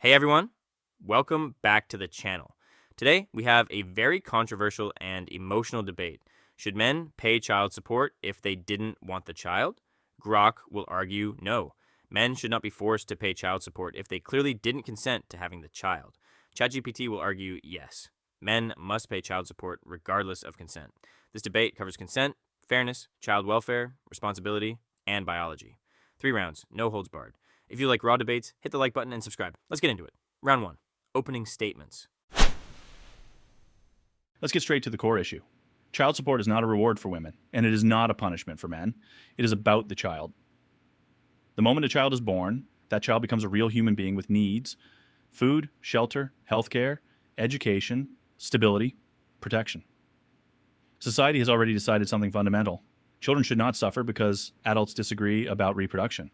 Hey everyone, welcome back to the channel. Today we have a very controversial and emotional debate. Should men pay child support if they didn't want the child? Grok will argue no. Men should not be forced to pay child support if they clearly didn't consent to having the child. ChatGPT will argue yes. Men must pay child support regardless of consent. This debate covers consent, fairness, child welfare, responsibility, and biology. 3 rounds, no holds barred. If you like raw debates, hit the like button and subscribe. Let's get into it. Round 1. Opening statements. Let's get straight to the core issue. Child support is not a reward for women, and it is not a punishment for men. It is about the child. The moment a child is born, that child becomes a real human being with needs: food, shelter, healthcare, education, stability, protection. Society has already decided something fundamental. Children should not suffer because adults disagree about reproduction.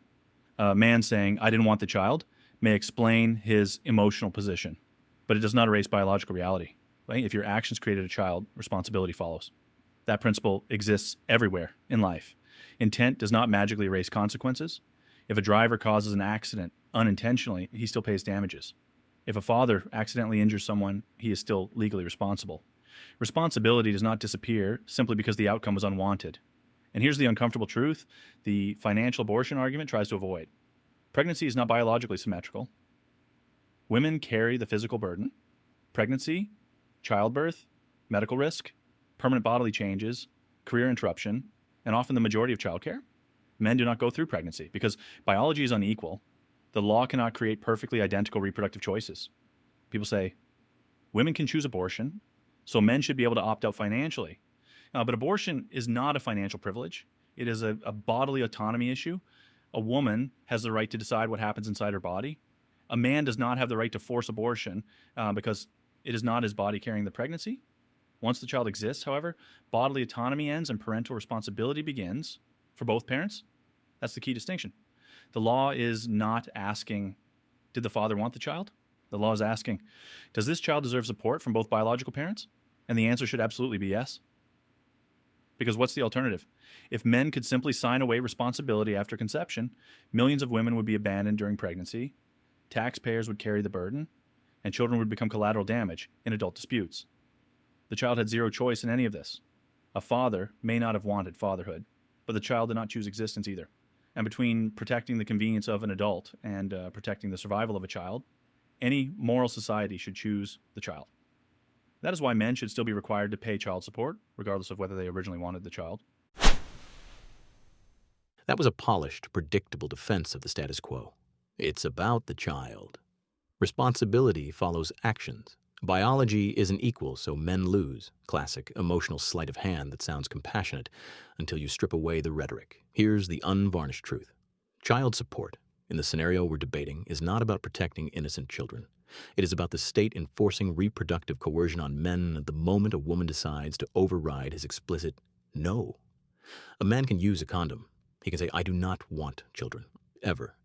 A man saying, "I didn't want the child," may explain his emotional position, but it does not erase biological reality. Right? If your actions created a child, responsibility follows. That principle exists everywhere in life. Intent does not magically erase consequences. If a driver causes an accident unintentionally, he still pays damages. If a father accidentally injures someone, he is still legally responsible. Responsibility does not disappear simply because the outcome was unwanted. And here's the uncomfortable truth the financial abortion argument tries to avoid. Pregnancy is not biologically symmetrical. Women carry the physical burden. Pregnancy, childbirth, medical risk, permanent bodily changes, career interruption, and often the majority of childcare. Men do not go through pregnancy because biology is unequal. The law cannot create perfectly identical reproductive choices. People say, women can choose abortion, so men should be able to opt out financially. But abortion is not a financial privilege. It is a bodily autonomy issue. A woman has the right to decide what happens inside her body. A man does not have the right to force abortion because it is not his body carrying the pregnancy. Once the child exists, however, bodily autonomy ends and parental responsibility begins for both parents. That's the key distinction. The law is not asking, did the father want the child? The law is asking, does this child deserve support from both biological parents? And the answer should absolutely be yes. Because what's the alternative? If men could simply sign away responsibility after conception, millions of women would be abandoned during pregnancy, taxpayers would carry the burden, and children would become collateral damage in adult disputes. The child had zero choice in any of this. A father may not have wanted fatherhood, but the child did not choose existence either. And between protecting the convenience of an adult and protecting the survival of a child, any moral society should choose the child. That is why men should still be required to pay child support, regardless of whether they originally wanted the child. That was a polished, predictable defense of the status quo. It's about the child. Responsibility follows actions. Biology isn't equal, so men lose. Classic emotional sleight of hand that sounds compassionate until you strip away the rhetoric. Here's the unvarnished truth. Child support, in the scenario we're debating, is not about protecting innocent children. It is about the state enforcing reproductive coercion on men at the moment a woman decides to override his explicit no. A man can use a condom. He can say, "I do not want children," ever.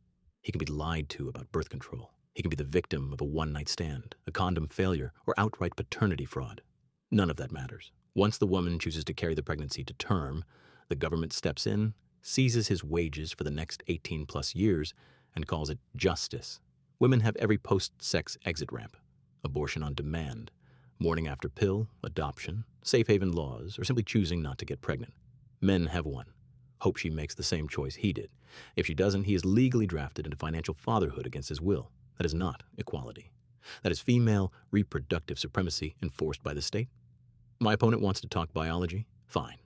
He can be lied to about birth control. He can be the victim of a one-night stand, a condom failure, or outright paternity fraud. None of that matters. Once the woman chooses to carry the pregnancy to term, the government steps in, seizes his wages for the next 18-plus years, and calls it justice. Women have every post-sex exit ramp: abortion on demand, morning after pill, adoption, safe haven laws, or simply choosing not to get pregnant. Men have one. Hope she makes the same choice he did. If she doesn't, he is legally drafted into financial fatherhood against his will. That is not equality. That is female reproductive supremacy enforced by the state. My opponent wants to talk biology? Fine.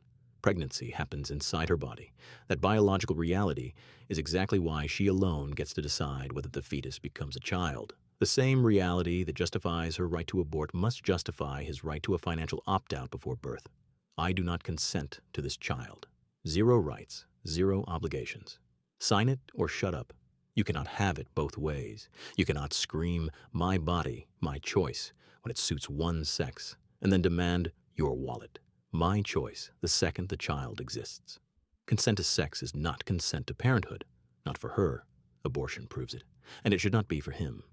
Pregnancy happens inside her body. That biological reality is exactly why she alone gets to decide whether the fetus becomes a child. The same reality that justifies her right to abort must justify his right to a financial opt-out before birth. I do not consent to this child. Zero rights, zero obligations. Sign it or shut up. You cannot have it both ways. You cannot scream, "My body, my choice," when it suits one sex, and then demand your wallet. My choice the second the child exists. Consent to sex is not consent to parenthood. Not for her. Abortion proves it. And it should not be for him.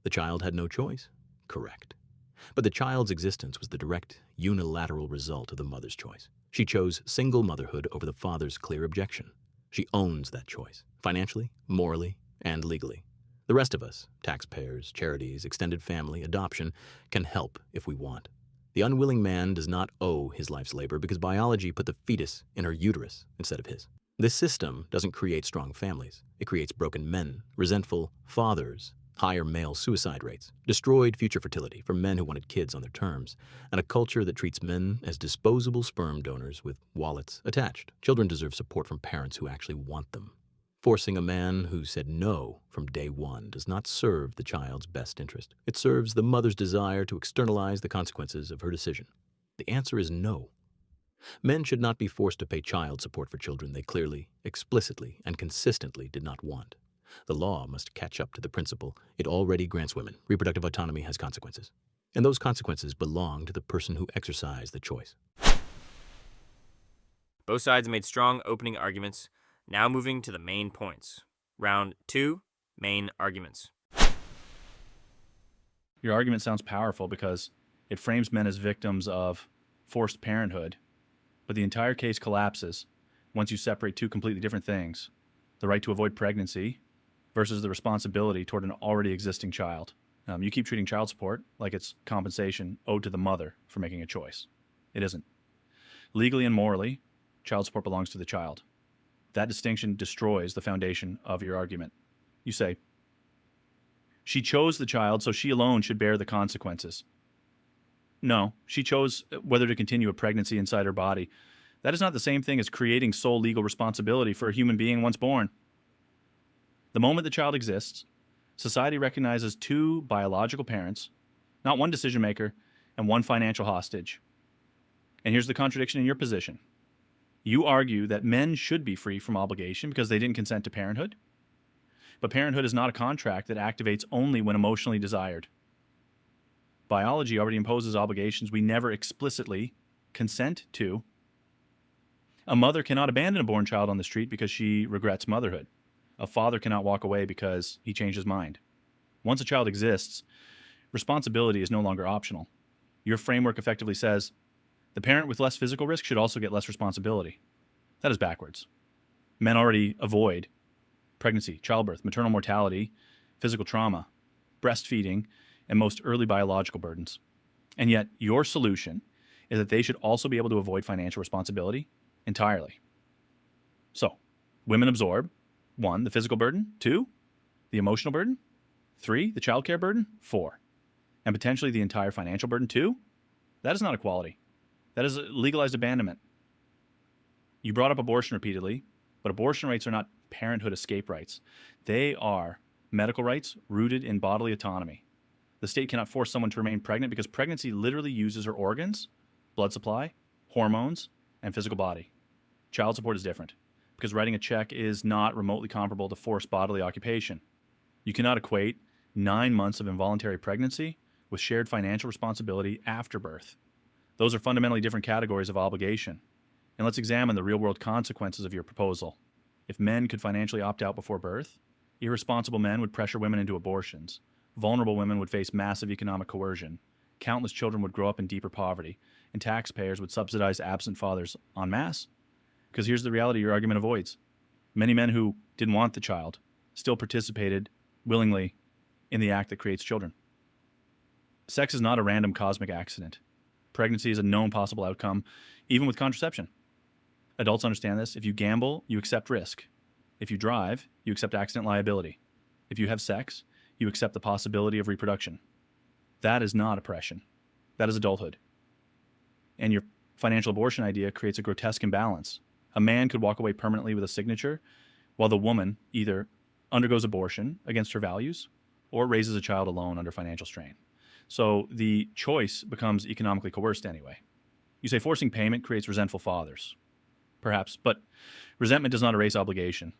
The child had no choice? Correct. But the child's existence was the direct, unilateral result of the mother's choice. She chose single motherhood over the father's clear objection. She owns that choice, financially, morally, and legally. The rest of us, taxpayers, charities, extended family, adoption, can help if we want. The unwilling man does not owe his life's labor because biology put the fetus in her uterus instead of his. This system doesn't create strong families. It creates broken men, resentful fathers, higher male suicide rates, destroyed future fertility for men who wanted kids on their terms, and a culture that treats men as disposable sperm donors with wallets attached. Children deserve support from parents who actually want them. Forcing a man who said no from day one does not serve the child's best interest. It serves the mother's desire to externalize the consequences of her decision. The answer is no. Men should not be forced to pay child support for children they clearly, explicitly, and consistently did not want. The law must catch up to the principle it already grants women. Reproductive autonomy has consequences, and those consequences belong to the person who exercised the choice. Both sides made strong opening arguments. Now moving to the main points. Round 2, main arguments. Your argument sounds powerful because it frames men as victims of forced parenthood, but the entire case collapses once you separate two completely different things: the right to avoid pregnancy versus the responsibility toward an already existing child. You keep treating child support like it's compensation owed to the mother for making a choice. It isn't. Legally and morally, child support belongs to the child. That distinction destroys the foundation of your argument. You say, she chose the child, so she alone should bear the consequences. No, she chose whether to continue a pregnancy inside her body. That is not the same thing as creating sole legal responsibility for a human being once born. The moment the child exists, society recognizes two biological parents, not one decision maker, and one financial hostage. And here's the contradiction in your position. You argue that men should be free from obligation because they didn't consent to parenthood. But parenthood is not a contract that activates only when emotionally desired. Biology already imposes obligations we never explicitly consent to. A mother cannot abandon a born child on the street because she regrets motherhood. A father cannot walk away because he changed his mind. Once a child exists, responsibility is no longer optional. Your framework effectively says, the parent with less physical risk should also get less responsibility. That is backwards. Men already avoid pregnancy, childbirth, maternal mortality, physical trauma, breastfeeding, and most early biological burdens. And yet, your solution is that they should also be able to avoid financial responsibility entirely. So, women absorb 1, the physical burden; 2, the emotional burden; 3, the childcare burden; 4, and potentially the entire financial burden too. That is not equality. That is legalized abandonment. You brought up abortion repeatedly, but abortion rights are not parenthood escape rights. They are medical rights rooted in bodily autonomy. The state cannot force someone to remain pregnant because pregnancy literally uses her organs, blood supply, hormones, and physical body. Child support is different because writing a check is not remotely comparable to forced bodily occupation. You cannot equate 9 months of involuntary pregnancy with shared financial responsibility after birth. Those are fundamentally different categories of obligation. And let's examine the real-world consequences of your proposal. If men could financially opt out before birth, irresponsible men would pressure women into abortions. Vulnerable women would face massive economic coercion. Countless children would grow up in deeper poverty, and taxpayers would subsidize absent fathers en masse. Because here's the reality your argument avoids. Many men who didn't want the child still participated willingly in the act that creates children. Sex is not a random cosmic accident. Pregnancy is a known possible outcome, even with contraception. Adults understand this. If you gamble, you accept risk. If you drive, you accept accident liability. If you have sex, you accept the possibility of reproduction. That is not oppression. That is adulthood. And your financial abortion idea creates a grotesque imbalance. A man could walk away permanently with a signature, while the woman either undergoes abortion against her values or raises a child alone under financial strain. So the choice becomes economically coerced anyway. You say forcing payment creates resentful fathers. Perhaps, but resentment does not erase obligation.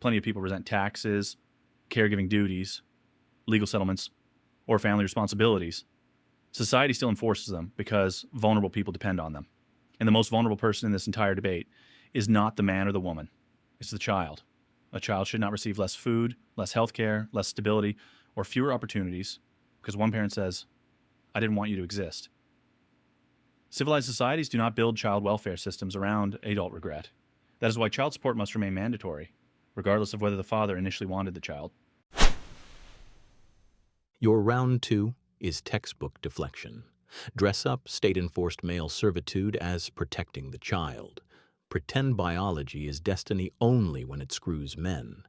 Plenty of people resent taxes, caregiving duties, legal settlements, or family responsibilities. Society still enforces them because vulnerable people depend on them. And the most vulnerable person in this entire debate is not the man or the woman. It's the child. A child should not receive less food, less health care, less stability, or fewer opportunities because one parent says, I didn't want you to exist. Civilized societies do not build child welfare systems around adult regret. That is why child support must remain mandatory, regardless of whether the father initially wanted the child. Your round two is textbook deflection. Dress up state-enforced male servitude as protecting the child. Pretend biology is destiny only when it screws men,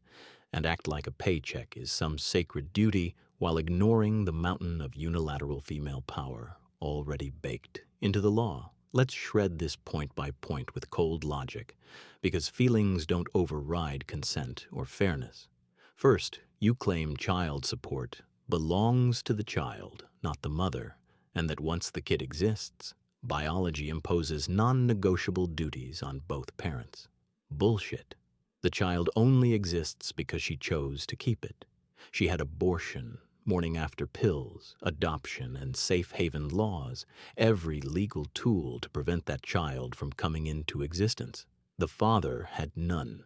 and act like a paycheck is some sacred duty while ignoring the mountain of unilateral female power already baked into the law. Let's shred this point by point with cold logic, because feelings don't override consent or fairness. First, you claim child support belongs to the child, not the mother, and that once the kid exists, biology imposes non-negotiable duties on both parents. Bullshit. The child only exists because she chose to keep it. She had abortion, morning after pills, adoption, and safe haven laws, every legal tool to prevent that child from coming into existence. The father had none.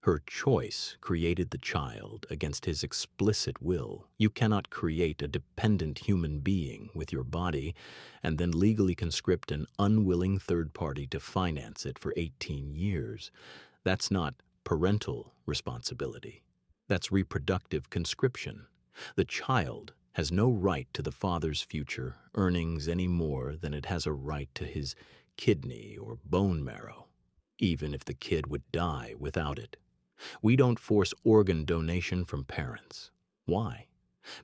Her choice created the child against his explicit will. You cannot create a dependent human being with your body and then legally conscript an unwilling third party to finance it for 18 years. That's not parental responsibility. That's reproductive conscription. The child has no right to the father's future earnings any more than it has a right to his kidney or bone marrow, even if the kid would die without it. We don't force organ donation from parents. Why?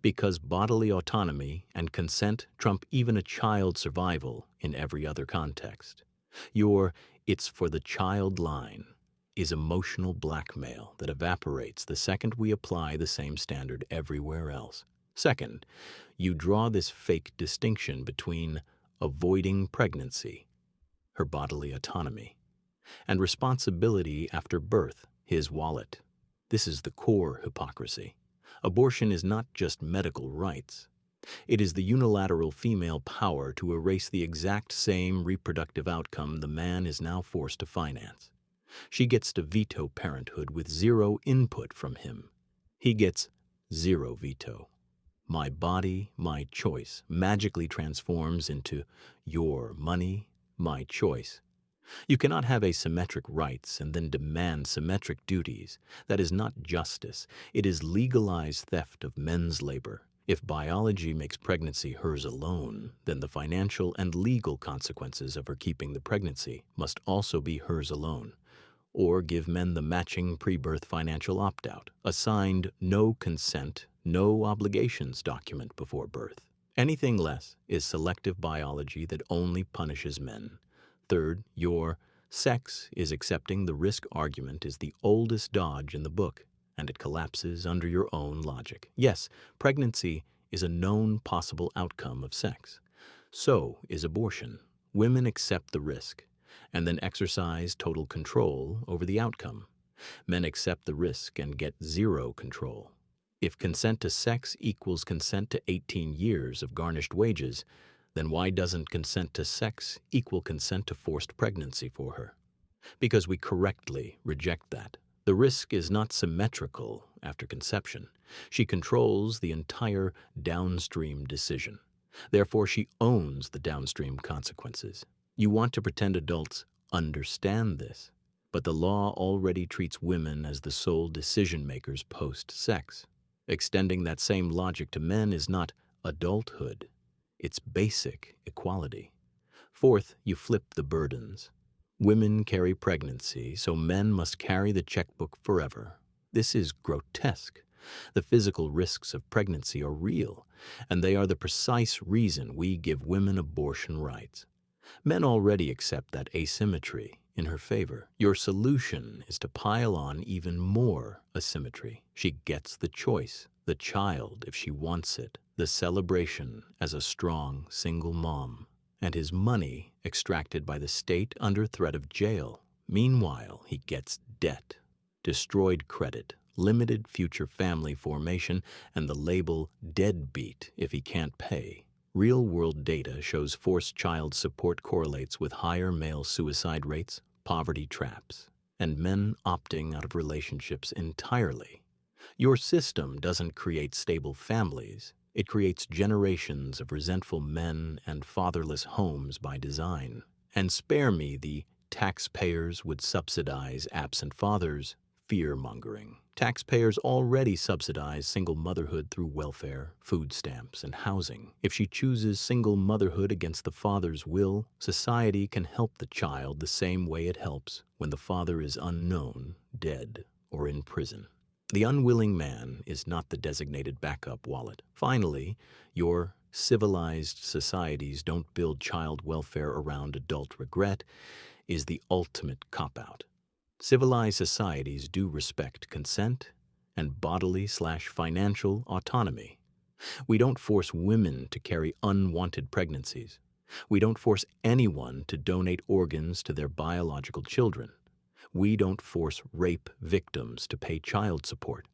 Because bodily autonomy and consent trump even a child's survival in every other context. Your "it's for the child" line is emotional blackmail that evaporates the second we apply the same standard everywhere else. Second, you draw this fake distinction between avoiding pregnancy, her bodily autonomy, and responsibility after birth, his wallet. This is the core hypocrisy. Abortion is not just medical rights. It is the unilateral female power to erase the exact same reproductive outcome the man is now forced to finance. She gets to veto parenthood with zero input from him. He gets zero veto. My body, my choice magically transforms into your money, my choice. You cannot have asymmetric rights and then demand symmetric duties. That is not justice. It is legalized theft of men's labor. If biology makes pregnancy hers alone, then the financial and legal consequences of her keeping the pregnancy must also be hers alone. Or give men the matching pre-birth financial opt-out, a signed no consent, no obligations document before birth. Anything less is selective biology that only punishes men. Third, your sex is accepting the risk argument is the oldest dodge in the book, and it collapses under your own logic. Yes, pregnancy is a known possible outcome of sex. So is abortion. Women accept the risk and then exercise total control over the outcome. Men accept the risk and get zero control. If consent to sex equals consent to 18 years of garnished wages, then why doesn't consent to sex equal consent to forced pregnancy for her? Because we correctly reject that. The risk is not symmetrical after conception. She controls the entire downstream decision. Therefore, she owns the downstream consequences. You want to pretend adults understand this, but the law already treats women as the sole decision makers post-sex. Extending that same logic to men is not adulthood. It's basic equality. Fourth, you flip the burdens. Women carry pregnancy, so men must carry the checkbook forever. This is grotesque. The physical risks of pregnancy are real, and they are the precise reason we give women abortion rights. Men already accept that asymmetry in her favor. Your solution is to pile on even more asymmetry. She gets the choice, the child if she wants it, the celebration as a strong single mom, and his money extracted by the state under threat of jail. Meanwhile, he gets debt, destroyed credit, limited future family formation, and the label deadbeat if he can't pay. Real-world data shows forced child support correlates with higher male suicide rates, poverty traps, and men opting out of relationships entirely. Your system doesn't create stable families. It creates generations of resentful men and fatherless homes by design. And spare me the taxpayers would subsidize absent fathers fear-mongering. Taxpayers already subsidize single motherhood through welfare, food stamps, and housing. If she chooses single motherhood against the father's will, society can help the child the same way it helps when the father is unknown, dead, or in prison. The unwilling man is not the designated backup wallet. Finally, your civilized societies don't build child welfare around adult regret is the ultimate cop-out. Civilized societies do respect consent and bodily/financial autonomy. We don't force women to carry unwanted pregnancies. We don't force anyone to donate organs to their biological children. We don't force rape victims to pay child support.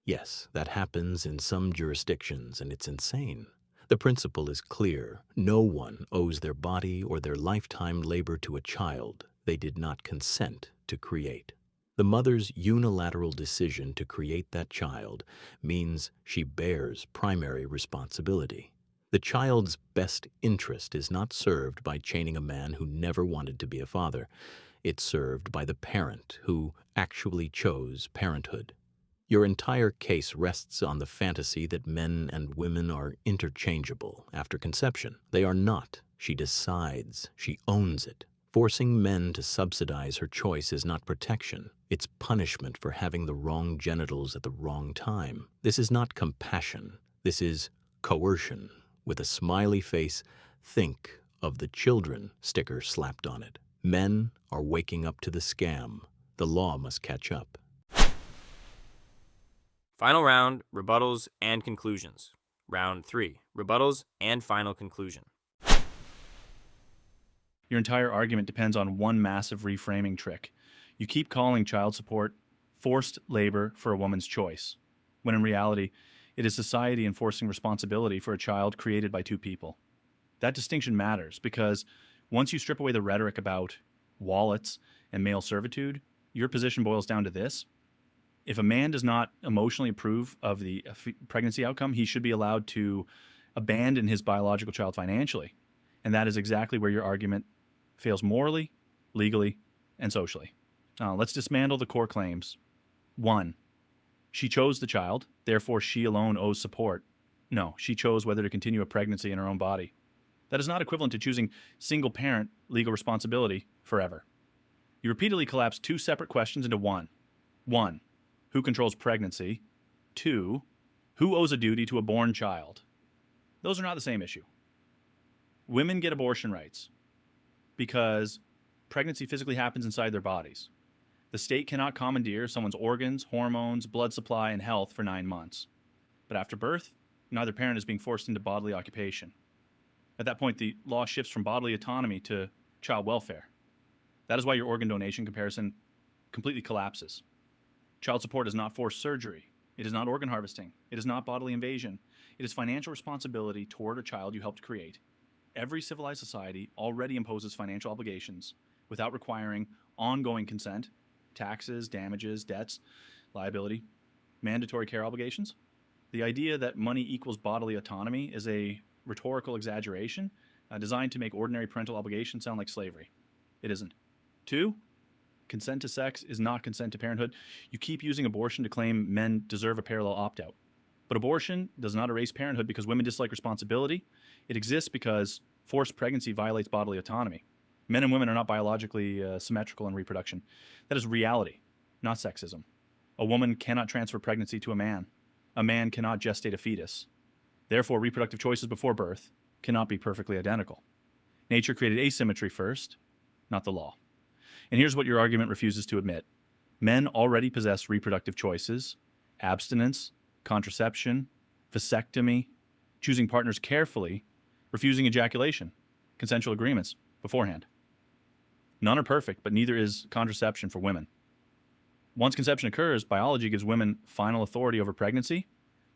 Yes, that happens in some jurisdictions, and it's insane. The principle is clear. No one owes their body or their lifetime labor to a child they did not consent to create. The mother's unilateral decision to create that child means she bears primary responsibility. The child's best interest is not served by chaining a man who never wanted to be a father. It's served by the parent who actually chose parenthood. Your entire case rests on the fantasy that men and women are interchangeable after conception. They are not. She decides. She owns it. Forcing men to subsidize her choice is not protection. It's punishment for having the wrong genitals at the wrong time. This is not compassion. This is coercion. With a smiley face, think of the children sticker slapped on it. Men are waking up to the scam. The law must catch up. Final round, rebuttals and conclusions. Round 3, rebuttals and final conclusion. Your entire argument depends on one massive reframing trick. You keep calling child support forced labor for a woman's choice, when in reality, it is society enforcing responsibility for a child created by two people. That distinction matters because once you strip away the rhetoric about wallets and male servitude, your position boils down to this. If a man does not emotionally approve of the pregnancy outcome, he should be allowed to abandon his biological child financially. And that is exactly where your argument fails morally, legally, and socially. Let's dismantle the core claims. 1, she chose the child, therefore she alone owes support. No, she chose whether to continue a pregnancy in her own body. That is not equivalent to choosing single-parent legal responsibility forever. You repeatedly collapse two separate questions into one. 1, who controls pregnancy? 2, who owes a duty to a born child? Those are not the same issue. Women get abortion rights because pregnancy physically happens inside their bodies. The state cannot commandeer someone's organs, hormones, blood supply, and health for 9 months. But after birth, neither parent is being forced into bodily occupation. At that point, the law shifts from bodily autonomy to child welfare. That is why your organ donation comparison completely collapses. Child support is not forced surgery. It is not organ harvesting. It is not bodily invasion. It is financial responsibility toward a child you helped create. Every civilized society already imposes financial obligations without requiring ongoing consent, taxes, damages, debts, liability, mandatory care obligations. The idea that money equals bodily autonomy is a rhetorical exaggeration designed to make ordinary parental obligations sound like slavery. It isn't. 2, consent to sex is not consent to parenthood. You keep using abortion to claim men deserve a parallel opt-out. But abortion does not erase parenthood because women dislike responsibility. It exists because forced pregnancy violates bodily autonomy. Men and women are not biologically symmetrical in reproduction. That is reality, not sexism. A woman cannot transfer pregnancy to a man. A man cannot gestate a fetus. Therefore, reproductive choices before birth cannot be perfectly identical. Nature created asymmetry first, not the law. And here's what your argument refuses to admit. Men already possess reproductive choices, abstinence, contraception, vasectomy, choosing partners carefully, refusing ejaculation, consensual agreements beforehand. None are perfect, but neither is contraception for women. Once conception occurs, biology gives women final authority over pregnancy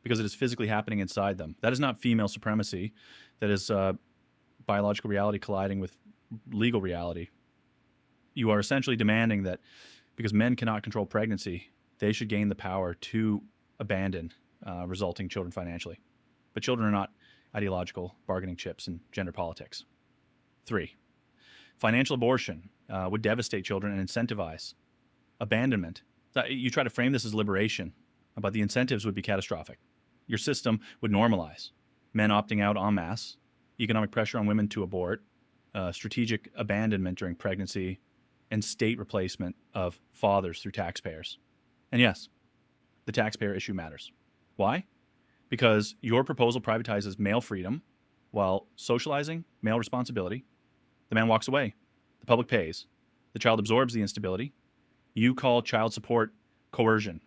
because it is physically happening inside them. That is not female supremacy. That is biological reality colliding with legal reality. You are essentially demanding that because men cannot control pregnancy, they should gain the power to abandon resulting children financially. But children are not ideological bargaining chips in gender politics. 3, financial abortion would devastate children and incentivize abandonment. You try to frame this as liberation, but the incentives would be catastrophic. Your system would normalize men opting out en masse, economic pressure on women to abort, strategic abandonment during pregnancy, and state replacement of fathers through taxpayers. And yes, the taxpayer issue matters. Why? Because your proposal privatizes male freedom while socializing male responsibility. The man walks away. The public pays. The child absorbs the instability. You call child support coercion.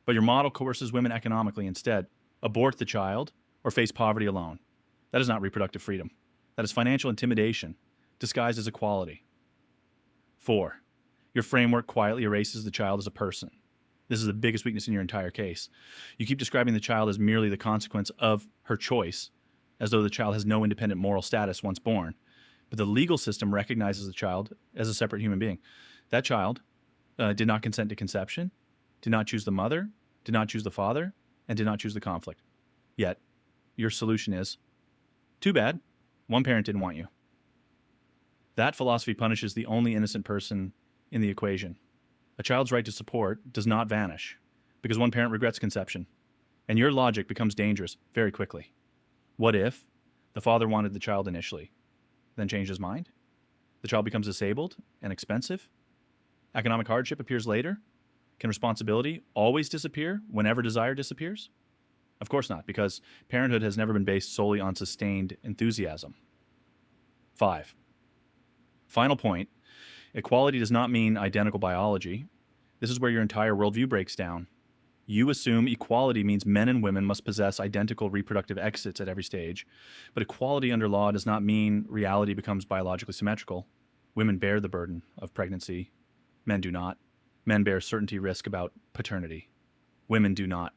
But your model coerces women economically instead. Abort the child or face poverty alone. That is not reproductive freedom. That is financial intimidation disguised as equality. 4. Your framework quietly erases the child as a person. This is the biggest weakness in your entire case. You keep describing the child as merely the consequence of her choice, as though the child has no independent moral status once born. But the legal system recognizes the child as a separate human being. That child did not consent to conception, did not choose the mother, did not choose the father, and did not choose the conflict. Yet, your solution is, too bad, one parent didn't want you. That philosophy punishes the only innocent person in the equation. A child's right to support does not vanish because one parent regrets conception, and your logic becomes dangerous very quickly. What if the father wanted the child initially, then changed his mind? The child becomes disabled and expensive? Economic hardship appears later? Can responsibility always disappear whenever desire disappears? Of course not, because parenthood has never been based solely on sustained enthusiasm. 5. Final point, equality does not mean identical biology. This is where your entire worldview breaks down. You assume equality means men and women must possess identical reproductive exits at every stage, but equality under law does not mean reality becomes biologically symmetrical. Women bear the burden of pregnancy. Men do not. Men bear certainty risk about paternity. Women do not.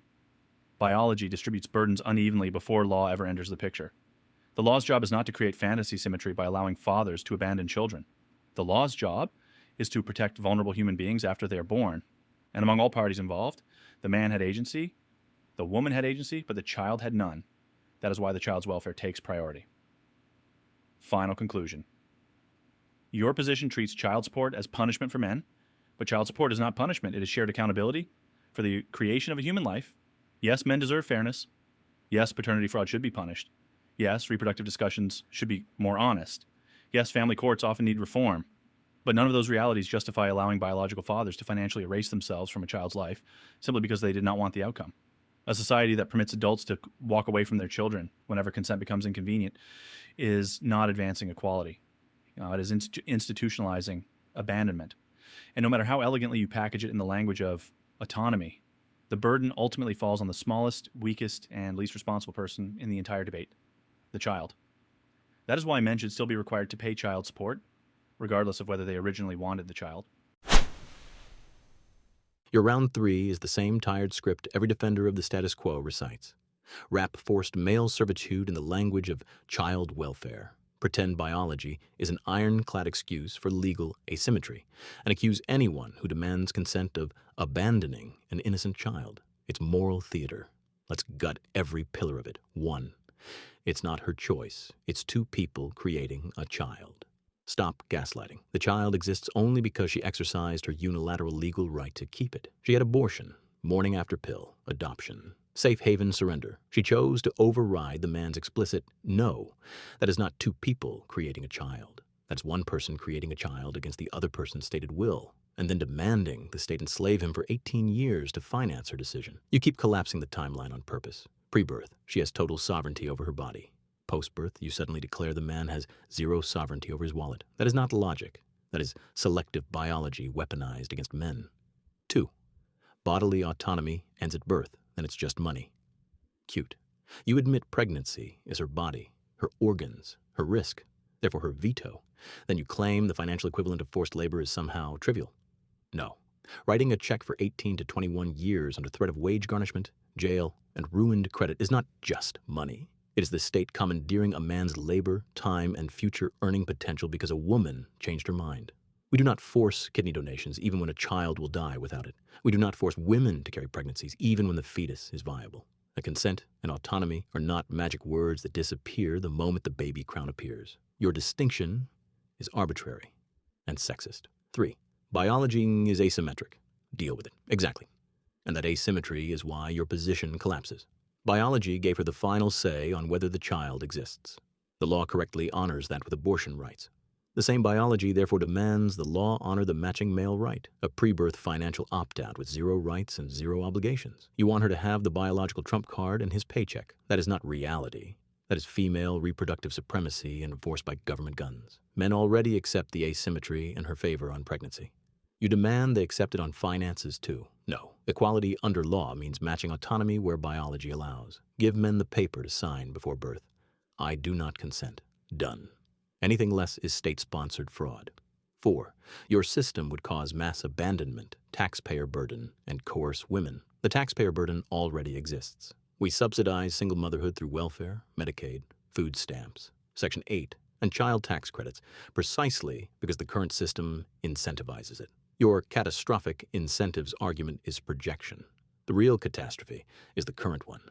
Biology distributes burdens unevenly before law ever enters the picture. The law's job is not to create fantasy symmetry by allowing fathers to abandon children. The law's job is to protect vulnerable human beings after they are born. And among all parties involved, the man had agency, the woman had agency, but the child had none. That is why the child's welfare takes priority. Final conclusion. Your position treats child support as punishment for men, but child support is not punishment. It is shared accountability for the creation of a human life. Yes, men deserve fairness. Yes, paternity fraud should be punished. Yes, reproductive discussions should be more honest. Yes, family courts often need reform. But none of those realities justify allowing biological fathers to financially erase themselves from a child's life simply because they did not want the outcome. A society that permits adults to walk away from their children whenever consent becomes inconvenient is not advancing equality. It is institutionalizing abandonment. And no matter how elegantly you package it in the language of autonomy, the burden ultimately falls on the smallest, weakest, and least responsible person in the entire debate, the child. That is why men should still be required to pay child support, regardless of whether they originally wanted the child. Your round 3 is the same tired script every defender of the status quo recites. Wrap forced male servitude in the language of child welfare. Pretend biology is an ironclad excuse for legal asymmetry, and accuse anyone who demands consent of abandoning an innocent child. It's moral theater. Let's gut every pillar of it. 1. It's not her choice. It's two people creating a child. Stop gaslighting. The child exists only because she exercised her unilateral legal right to keep it. She had abortion, morning after pill, adoption, safe haven surrender. She chose to override the man's explicit no. That is not two people creating a child. That's one person creating a child against the other person's stated will, and then demanding the state enslave him for 18 years to finance her decision. You keep collapsing the timeline on purpose. Pre-birth, she has total sovereignty over her body. Post-birth, you suddenly declare the man has zero sovereignty over his wallet. That is not logic. That is selective biology weaponized against men. 2. Bodily autonomy ends at birth, then it's just money. Cute. You admit pregnancy is her body, her organs, her risk, therefore her veto. Then you claim the financial equivalent of forced labor is somehow trivial. No. Writing a check for 18 to 21 years under threat of wage garnishment, jail, and ruined credit is not just money. It is the state commandeering a man's labor, time, and future earning potential because a woman changed her mind. We do not force kidney donations even when a child will die without it. We do not force women to carry pregnancies even when the fetus is viable. A consent and autonomy are not magic words that disappear the moment the baby crown appears. Your distinction is arbitrary and sexist. 3. Biology is asymmetric. Deal with it. Exactly. And that asymmetry is why your position collapses. Biology gave her the final say on whether the child exists. The law correctly honors that with abortion rights. The same biology therefore demands the law honor the matching male right, a pre-birth financial opt-out with zero rights and zero obligations. You want her to have the biological trump card and his paycheck. That is not reality. That is female reproductive supremacy enforced by government guns. Men already accept the asymmetry in her favor on pregnancy. You demand they accept it on finances too. No. Equality under law means matching autonomy where biology allows. Give men the paper to sign before birth. I do not consent. Done. Anything less is state-sponsored fraud. 4. Your system would cause mass abandonment, taxpayer burden, and coerce women. The taxpayer burden already exists. We subsidize single motherhood through welfare, Medicaid, food stamps, Section 8, and child tax credits, precisely because the current system incentivizes it. Your catastrophic incentives argument is projection. The real catastrophe is the current one.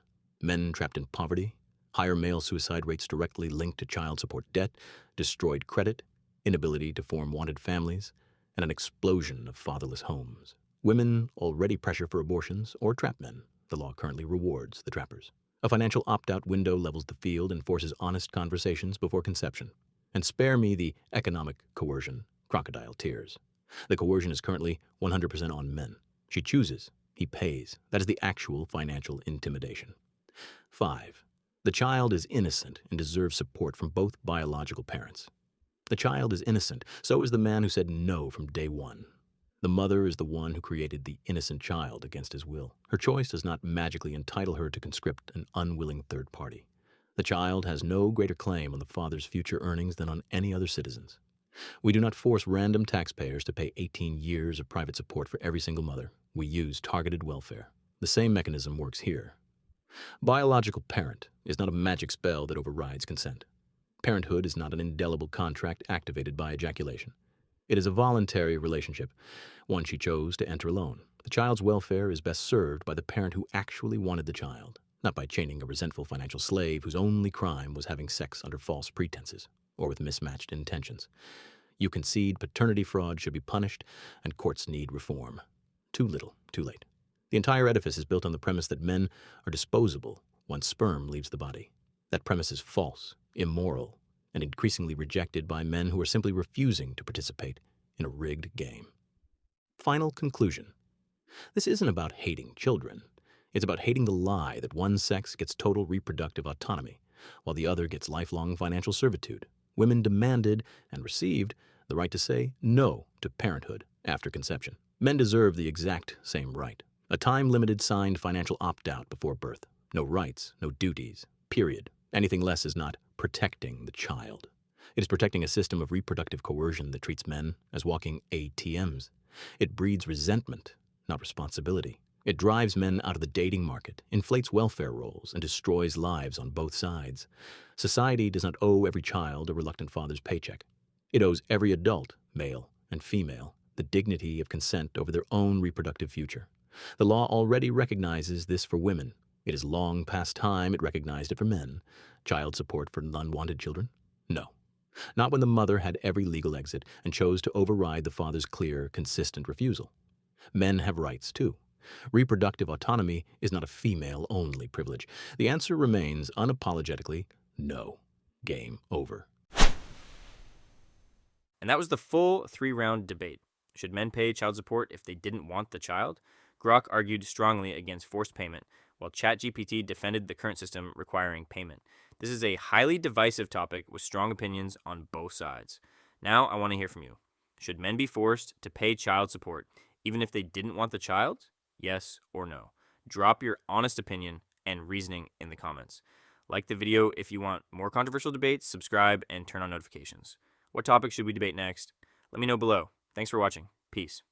Men trapped in poverty, higher male suicide rates directly linked to child support debt, destroyed credit, inability to form wanted families, and an explosion of fatherless homes. Women already pressure for abortions or trap men. The law currently rewards the trappers. A financial opt-out window levels the field and forces honest conversations before conception. And spare me the economic coercion, crocodile tears. The coercion is currently 100% on men. She chooses, he pays. That is the actual financial intimidation. 5. The child is innocent and deserves support from both biological parents. The child is innocent, so is the man who said no from day one. The mother is the one who created the innocent child against his will. Her choice does not magically entitle her to conscript an unwilling third party. The child has no greater claim on the father's future earnings than on any other citizen's. We do not force random taxpayers to pay 18 years of private support for every single mother. We use targeted welfare. The same mechanism works here. Biological parent is not a magic spell that overrides consent. Parenthood is not an indelible contract activated by ejaculation. It is a voluntary relationship, one she chose to enter alone. The child's welfare is best served by the parent who actually wanted the child, not by chaining a resentful financial slave whose only crime was having sex under false pretenses or with mismatched intentions. You concede paternity fraud should be punished and courts need reform. Too little, too late. The entire edifice is built on the premise that men are disposable once sperm leaves the body. That premise is false, immoral, and increasingly rejected by men who are simply refusing to participate in a rigged game. Final conclusion. This isn't about hating children. It's about hating the lie that one sex gets total reproductive autonomy, while the other gets lifelong financial servitude. Women demanded and received the right to say no to parenthood after conception. Men deserve the exact same right. A time-limited signed financial opt-out before birth. No rights, no duties, period. Anything less is not protecting the child. It is protecting a system of reproductive coercion that treats men as walking ATMs. It breeds resentment, not responsibility. It drives men out of the dating market, inflates welfare rolls, and destroys lives on both sides. Society does not owe every child a reluctant father's paycheck. It owes every adult, male and female, the dignity of consent over their own reproductive future. The law already recognizes this for women. It is long past time it recognized it for men. Child support for unwanted children? No. Not when the mother had every legal exit and chose to override the father's clear, consistent refusal. Men have rights, too. Reproductive autonomy is not a female-only privilege. The answer remains unapologetically no. Game over. And that was the full 3-round debate. Should men pay child support if they didn't want the child? Grok argued strongly against forced payment, while ChatGPT defended the current system requiring payment. This is a highly divisive topic with strong opinions on both sides. Now I want to hear from you. Should men be forced to pay child support even if they didn't want the child? Yes or no? Drop your honest opinion and reasoning in the comments. Like the video if you want more controversial debates, subscribe, and turn on notifications. What topic should we debate next? Let me know below. Thanks for watching. Peace.